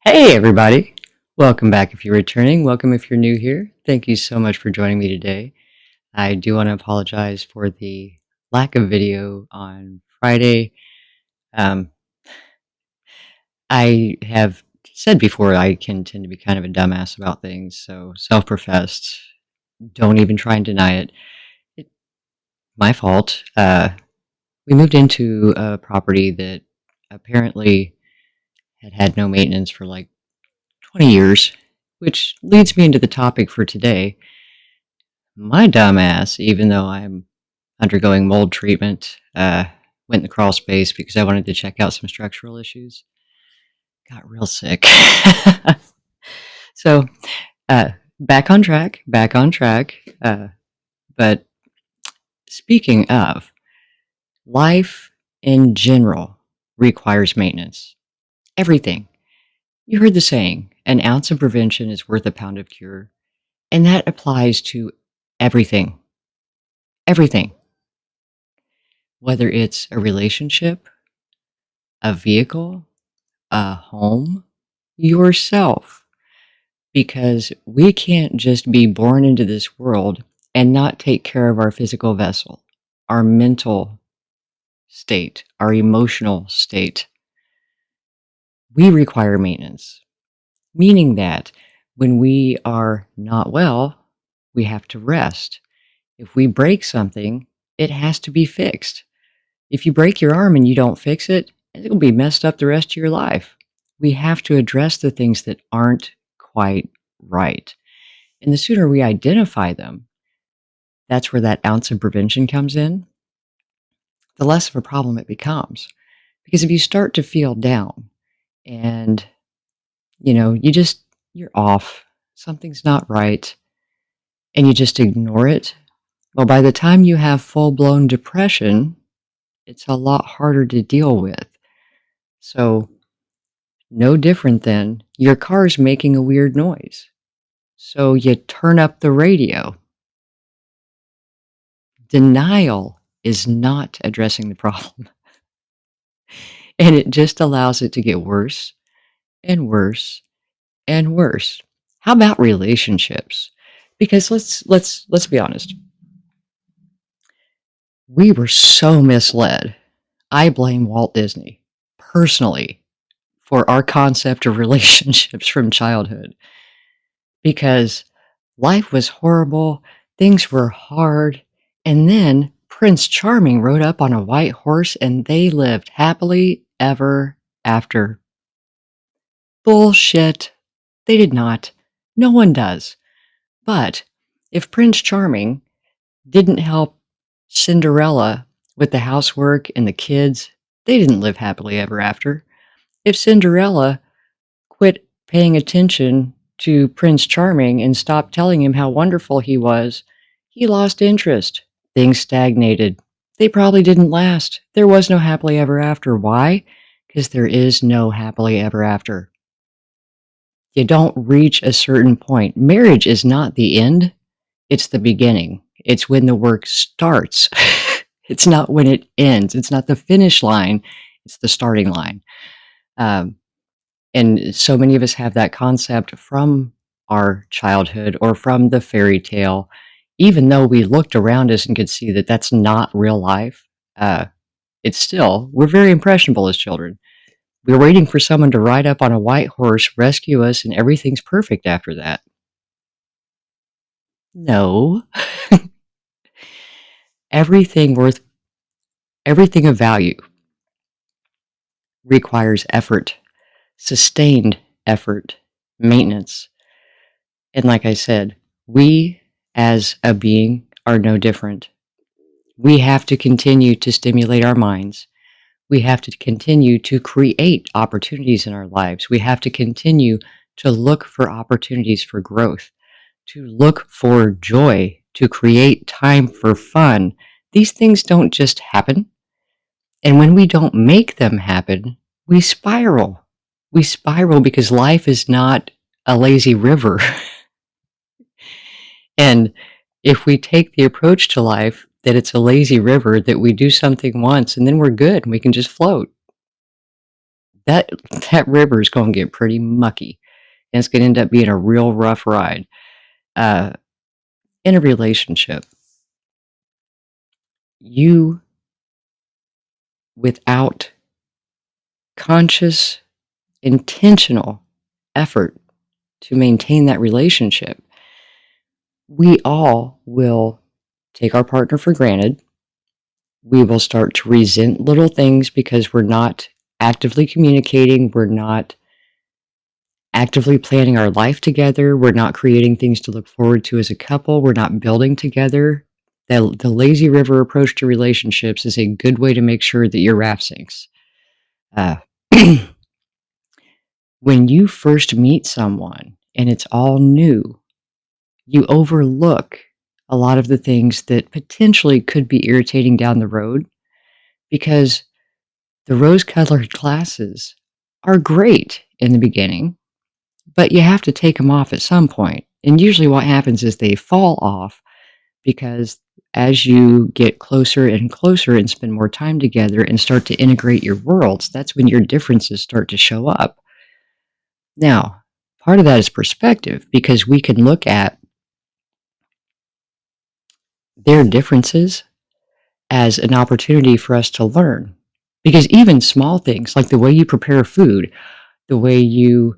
Hey, everybody. Welcome back if you're returning. Welcome if you're new here. Thank you so much for joining me today. I do want to apologize for the lack of video on Friday. Um, I have said before I can tend to be kind of a dumbass about things, so self professed. Don't even try and deny it. It's my fault. We moved into a property that apparently had no maintenance for like 20 years, which leads me into the topic for today. My dumbass, even though I'm undergoing mold treatment, went in the crawl space because I wanted to check out some structural issues. Got real sick. So, uh, back on track, back on track. But speaking of, life in general requires maintenance. Everything. You heard the saying, an ounce of prevention is worth a pound of cure. And that applies to everything. Everything. Whether it's a relationship, a vehicle, a home, yourself, because we can't just be born into this world and not take care of our physical vessel, our mental state, our emotional state. We require maintenance, meaning that when we are not well, we have to rest. If we break something, it has to be fixed. If you break your arm and you don't fix it, it'll be messed up the rest of your life. We have to address the things that aren't quite right. And the sooner we identify them, that's where that ounce of prevention comes in, the less of a problem it becomes. Because if you start to feel down and, you're off, something's not right, and you just ignore it, well, by the time you have full blown depression, it's a lot harder to deal with. So, no different than your car's making a weird noise. So you turn up the radio. Denial is not addressing the problem, and it just allows it to get worse and worse and worse. How about relationships? Because let's be honest. We were so misled. I blame Walt Disney personally for our concept of relationships from childhood because life was horrible, things were hard, and then Prince Charming rode up on a white horse and they lived happily ever after. Bullshit. They did not. No one does. But if Prince Charming didn't help Cinderella with the housework and the kids, they didn't live happily ever after. If Cinderella quit paying attention to Prince Charming and stopped telling him how wonderful he was, he lost interest. Things stagnated. They probably didn't last. There was no happily ever after. Why? Because there is no happily ever after. You don't reach a certain point. Marriage is not the end, it's the beginning. It's when the work starts. It's not when it ends. It's not the finish line, it's the starting line. Um, And so many of us have that concept from our childhood or from the fairy tale, even though we looked around us and could see that that's not real life. Uh, we're very impressionable as children. We're waiting for someone to ride up on a white horse, rescue us, and everything's perfect after that. No. Everything worth, everything of value requires effort, sustained effort, maintenance. And like I said, we as a being are no different. We have to continue to stimulate our minds. We have to continue to create opportunities in our lives. We have to continue to look for opportunities for growth, to look for joy, to create time for fun. These things don't just happen. And when we don't make them happen, we spiral. We spiral because life is not a lazy river. And if we take the approach to life that it's a lazy river, that we do something once and then we're good and we can just float, that that river is going to get pretty mucky, and it's going to end up being a real rough ride. Uh, in a relationship, you, without conscious, intentional effort to maintain that relationship, we all will take our partner for granted. We will start to resent little things because we're not actively communicating. We're not actively planning our life together. We're not creating things to look forward to as a couple. We're not building together. The lazy river approach to relationships is a good way to make sure that your raft sinks. Uh, when you first meet someone and it's all new, you overlook a lot of the things that potentially could be irritating down the road because the rose-colored glasses are great in the beginning, but you have to take them off at some point. And usually what happens is they fall off because as you get closer and closer and spend more time together and start to integrate your worlds, that's when your differences start to show up. Now, part of that is perspective because we can look at their differences as an opportunity for us to learn. Because even small things like the way you prepare food, the way you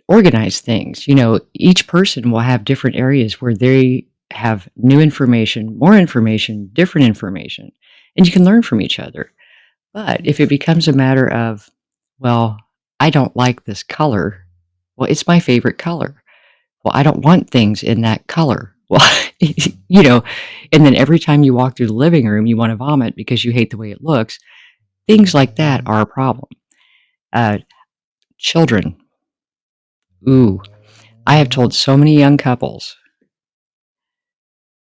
organize things, each person will have different areas where they have new information, more information, different information, and you can learn from each other. But if it becomes a matter of, well, I don't like this color, well, it's my favorite color. Well, I don't want things in that color. Well, you know, and then every time you walk through the living room, you want to vomit because you hate the way it looks. Things like that are a problem. Uh, children. Ooh, I have told so many young couples,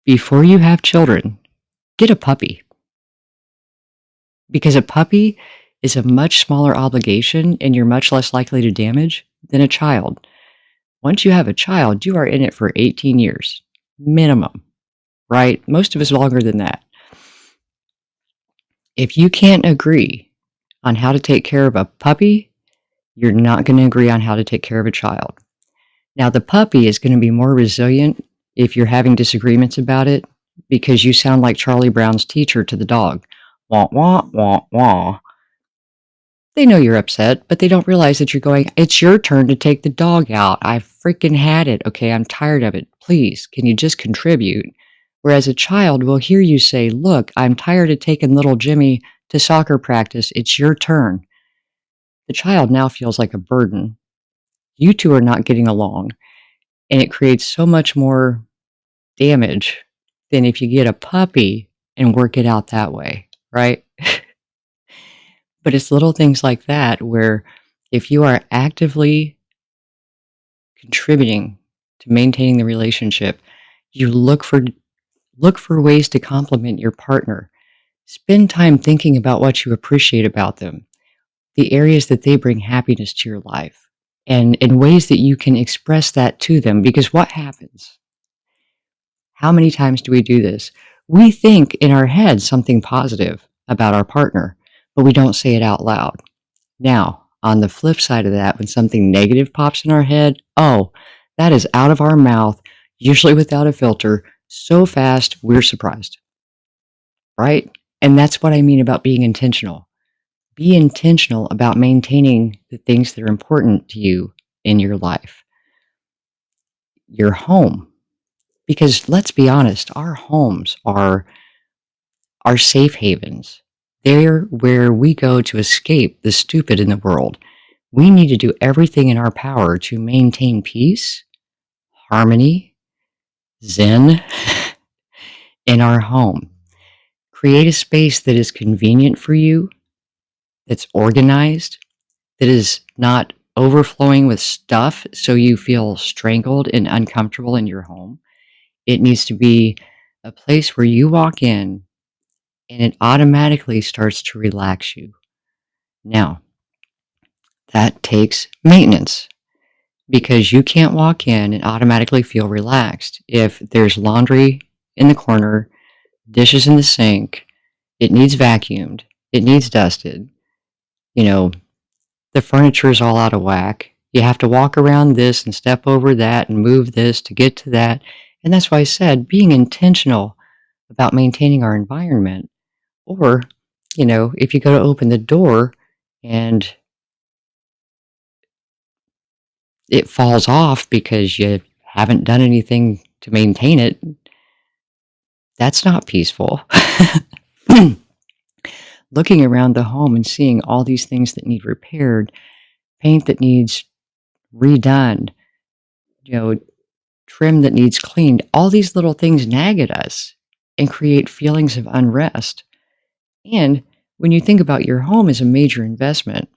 before you have children, get a puppy. Because a puppy is a much smaller obligation and you're much less likely to damage than a child. Once you have a child, you are in it for 18 years, minimum, right? Most of us longer than that. If you can't agree on how to take care of a puppy, you're not going to agree on how to take care of a child. Now, the puppy is going to be more resilient if you're having disagreements about it because you sound like Charlie Brown's teacher to the dog. Wah, wah, wah, wah. They know you're upset, but they don't realize that you're going, it's your turn to take the dog out. I freaking had it. Okay, I'm tired of it. Please, can you just contribute? Whereas a child will hear you say, look, I'm tired of taking little Jimmy to soccer practice. It's your turn. The child now feels like a burden. You two are not getting along, and it creates so much more damage than if you get a puppy and work it out that way, right? But it's little things like that where if you are actively contributing to maintaining the relationship, you look for ways to compliment your partner. Spend time thinking about what you appreciate about them, the areas that they bring happiness to your life, and in ways that you can express that to them. Because what happens? How many times do we do this? We think in our head something positive about our partner, but we don't say it out loud. Now, on the flip side of that, when something negative pops in our head, oh, that is out of our mouth, usually without a filter, so fast we're surprised, right? And that's what I mean about being intentional. Be intentional about maintaining the things that are important to you in your life, your home. Because let's be honest, our homes are our safe havens. They're where we go to escape the stupid in the world. We need to do everything in our power to maintain peace, harmony, zen in our home. Create a space that is convenient for you, that's organized, that is not overflowing with stuff so you feel strangled and uncomfortable in your home. It needs to be a place where you walk in and it automatically starts to relax you. Now, that takes maintenance because you can't walk in and automatically feel relaxed if there's laundry in the corner, dishes in the sink, it needs vacuumed, it needs dusted, You know, the furniture is all out of whack. You have to walk around this and step over that and move this to get to that. And that's why I said being intentional about maintaining our environment. Or, if you go to open the door and it falls off because you haven't done anything to maintain it, that's not peaceful. Looking around the home and seeing all these things that need repaired, paint that needs redone, you know, trim that needs cleaned, all these little things nag at us and create feelings of unrest. And when you think about your home as a major investment,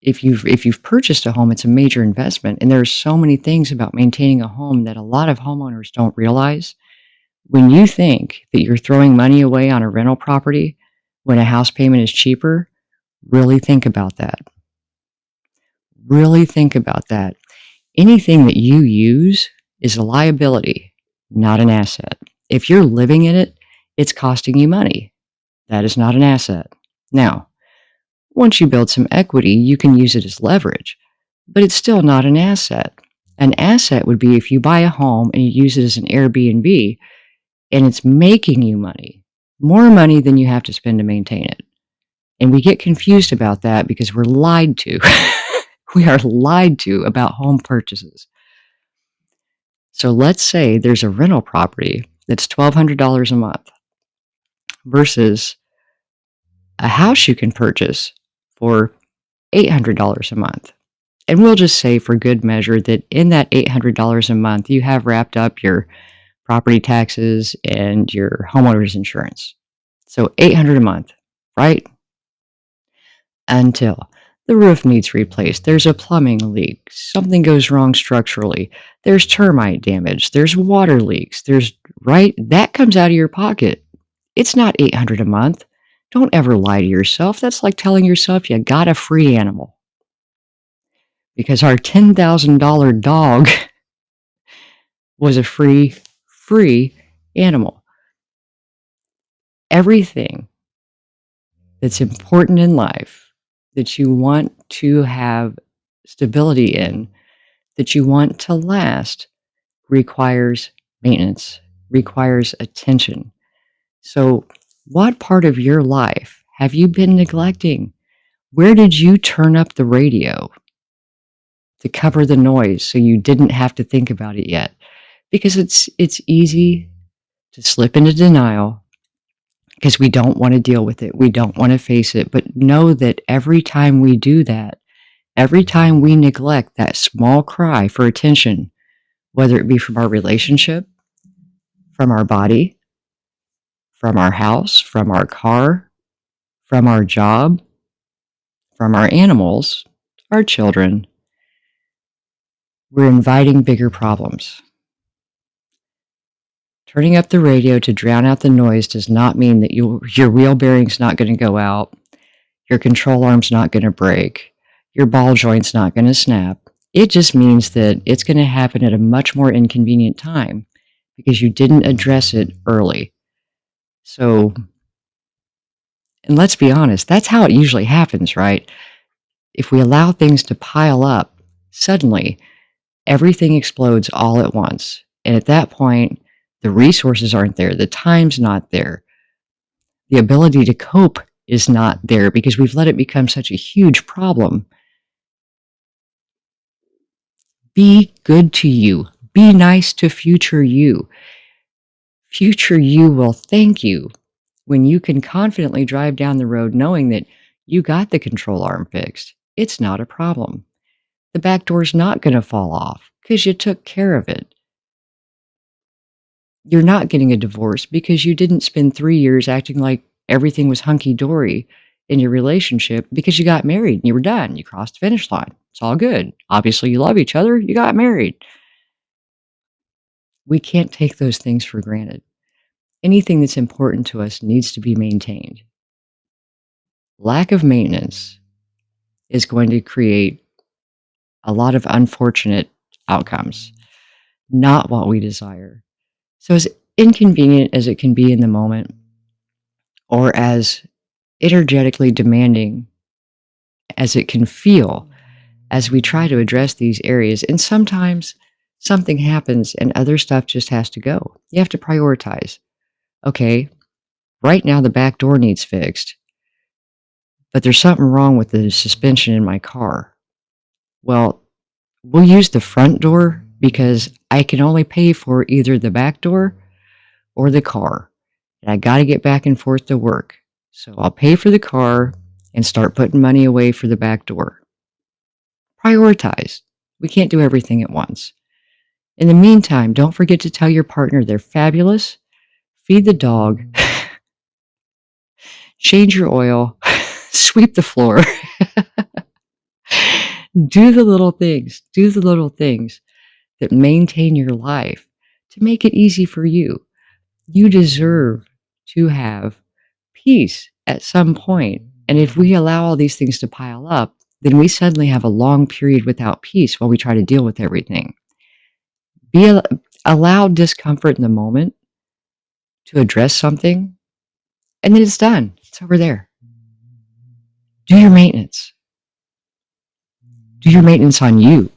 if you've purchased a home, it's a major investment. And there's so many things about maintaining a home that a lot of homeowners don't realize. When you think that you're throwing money away on a rental property when a house payment is cheaper, really think about that. Really think about that. Anything that you use is a liability, not an asset. If you're living in it, it's costing you money. That is not an asset. Now, once you build some equity, you can use it as leverage, but it's still not an asset. An asset would be if you buy a home and you use it as an Airbnb and it's making you money, more money than you have to spend to maintain it. And we get confused about that because we're lied to. We are lied to about home purchases. So let's say there's a rental property that's $1,200 a month versus a house you can purchase for $800 a month. And we'll just say for good measure that in that $800 a month, you have wrapped up your property taxes and your homeowner's insurance. So $800 a month, right? Until the roof needs replaced, there's a plumbing leak, something goes wrong structurally, there's termite damage, there's water leaks, right? That comes out of your pocket. It's not $800 a month. Don't ever lie to yourself. That's like telling yourself you got a free animal. Because our $10,000 dog was a free animal. Everything that's important in life that you want to have stability in, that you want to last, requires maintenance, requires attention. So, what part of your life have you been neglecting? Where did you turn up the radio to cover the noise so you didn't have to think about it yet? Because it's easy to slip into denial because we don't want to deal with it. We don't want to face it. But know that every time we do that, every time we neglect that small cry for attention, whether it be from our relationship, from our body, from our house, from our car, from our job, from our animals, our children, we're inviting bigger problems. Turning up the radio to drown out the noise does not mean that your wheel bearing's not going to go out, your control arm's not going to break, your ball joint's not going to snap. It just means that it's going to happen at a much more inconvenient time because you didn't address it early. So, and let's be honest, that's how it usually happens, right? If we allow things to pile up, suddenly everything explodes all at once. And at that point, the resources aren't there, the time's not there, the ability to cope is not there because we've let it become such a huge problem. Be good to you. Be nice to future you. Future you will thank you when you can confidently drive down the road knowing that you got the control arm fixed. It's not a problem. The back door's not going to fall off because you took care of it. You're not getting a divorce because you didn't spend 3 years acting like everything was hunky-dory in your relationship because you got married and you were done. You crossed the finish line. It's all good. Obviously, you love each other. You got married. We can't take those things for granted. Anything that's important to us needs to be maintained. Lack of maintenance is going to create a lot of unfortunate outcomes, not what we desire. So, as inconvenient as it can be in the moment, or as energetically demanding as it can feel as we try to address these areas. And sometimes something happens and other stuff just has to go. You have to prioritize. Okay, right now the back door needs fixed, but there's something wrong with the suspension in my car. Well, we'll use the front door because I can only pay for either the back door or the car. And I got to get back and forth to work. So I'll pay for the car and start putting money away for the back door. Prioritize. We can't do everything at once. In the meantime, don't forget to tell your partner they're fabulous. Feed the dog. Change your oil. Sweep the floor. Do the little things. Do the little things that maintain your life to make it easy for you. You deserve to have peace at some point. And if we allow all these things to pile up, then we suddenly have a long period without peace while we try to deal with everything. Allow discomfort in the moment to address something, and then it's done. It's over there. Do your maintenance. Do your maintenance on you.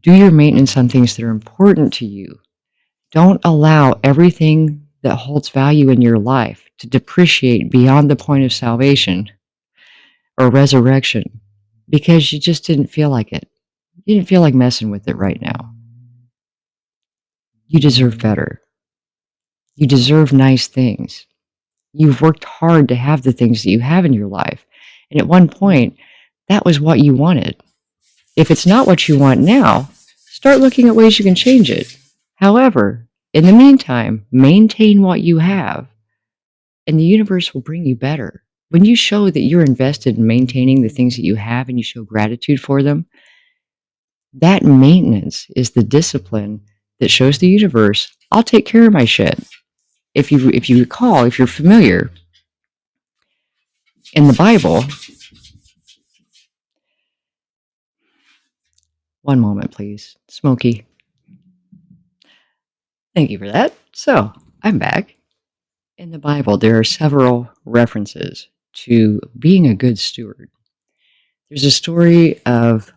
Do your maintenance on things that are important to you. Don't allow everything that holds value in your life to depreciate beyond the point of salvation or resurrection because you just didn't feel like it. You didn't feel like messing with it right now. You deserve better. You deserve nice things. You've worked hard to have the things that you have in your life. And at one point, that was what you wanted. If it's not what you want now, start looking at ways you can change it. However, in the meantime, maintain what you have, and the universe will bring you better. When you show that you're invested in maintaining the things that you have and you show gratitude for them, that maintenance is the discipline that shows the universe, I'll take care of my shit. If you recall, if you're familiar, in the Bible, one moment, please. Smokey. Thank you for that. So, I'm back. In the Bible, there are several references to being a good steward. There's a story of,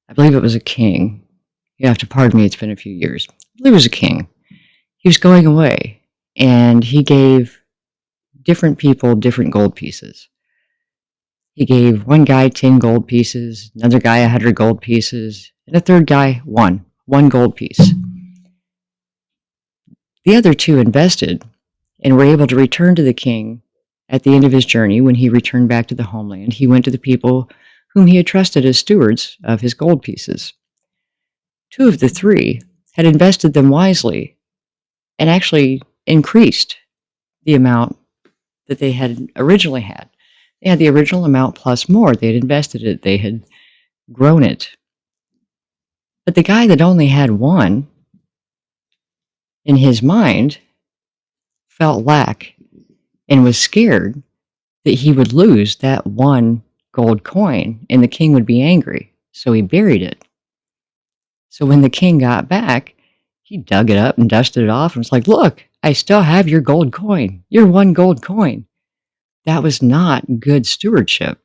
I believe it was a king. You have to pardon me, it's been a few years. I believe it was a king. He was going away, and he gave different people different gold pieces. He gave one guy 10 gold pieces, another guy 100 gold pieces, and a third guy one gold piece. The other two invested and were able to return to the king at the end of his journey. When he returned back to the homeland, he went to the people whom he had trusted as stewards of his gold pieces. Two of the three had invested them wisely and actually increased the amount that they had originally had. They had the original amount plus more. They had invested it. They had grown it. But the guy that only had one, in his mind, felt lack and was scared that he would lose that one gold coin and the king would be angry. So he buried it. So when the king got back, he dug it up and dusted it off and was like, look, I still have your gold coin. Your one gold coin. That was not good stewardship.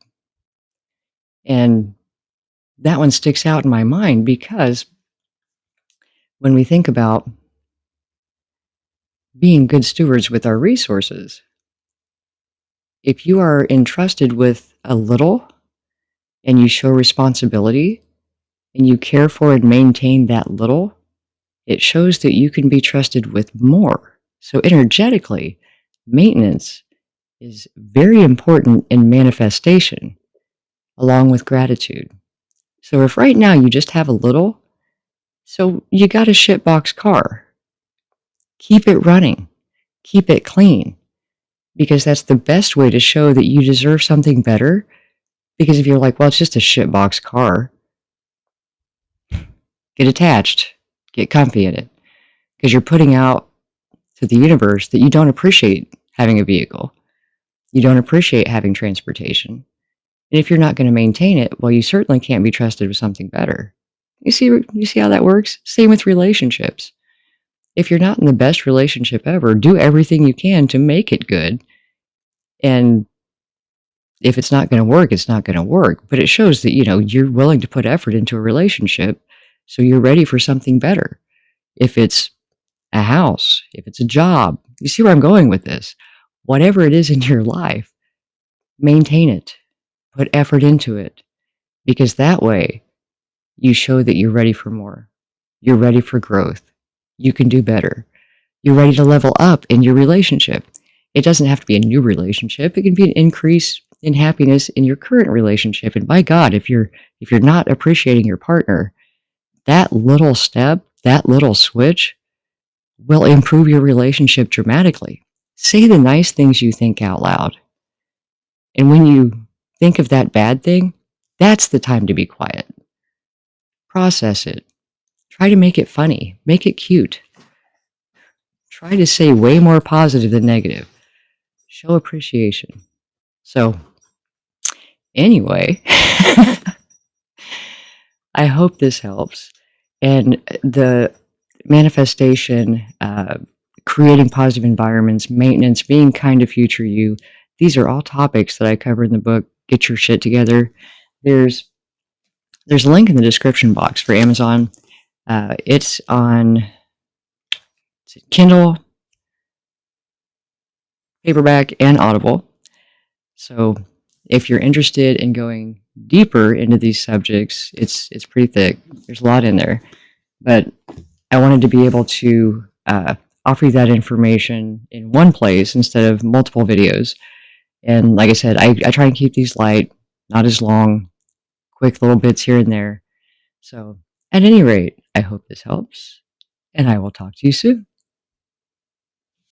And that one sticks out in my mind because when we think about being good stewards with our resources, if you are entrusted with a little and you show responsibility and you care for and maintain that little, it shows that you can be trusted with more. So energetically, maintenance is very important in manifestation along with gratitude. So if right now you just have a little, so you got a shitbox car, keep it running, keep it clean, because that's the best way to show that you deserve something better. Because if you're like, well, it's just a shitbox car, get attached, get comfy in it, because you're putting out to the universe that you don't appreciate having a vehicle. You don't appreciate having transportation. And if you're not going to maintain it, well, you certainly can't be trusted with something better. You see how that works? Same with relationships. If you're not in the best relationship ever, do everything you can to make it good. And If it's not going to work, it's not going to work. But it shows that, you're willing to put effort into a relationship, so you're ready for something better. If it's a house, if it's a job, you see where I'm going with this. Whatever it is in your life, maintain it, put effort into it, because that way you show that you're ready for more. You're ready for growth. You can do better. You're ready to level up in your relationship. It doesn't have to be a new relationship. It can be an increase in happiness in your current relationship. And by God, if you're not appreciating your partner, that little step, that little switch will improve your relationship dramatically. Say the nice things you think out loud. And when you think of that bad thing, that's the time to be quiet. Process it. Try to make it funny. Make it cute. Try to say way more positive than negative. Show appreciation. So, anyway, I hope this helps. And the manifestation, creating positive environments, maintenance, being kind to future you, these are all topics that I cover in the book. Get your shit together. There's a link in the description box for Amazon. It's on Kindle, paperback, and Audible. So if you're interested in going deeper into these subjects, it's pretty thick. There's a lot in there. But I wanted to be able to offer you that information in one place instead of multiple videos. And like I said, I try and keep these light, not as long, quick little bits here and there. So at any rate, I hope this helps, and I will talk to you soon.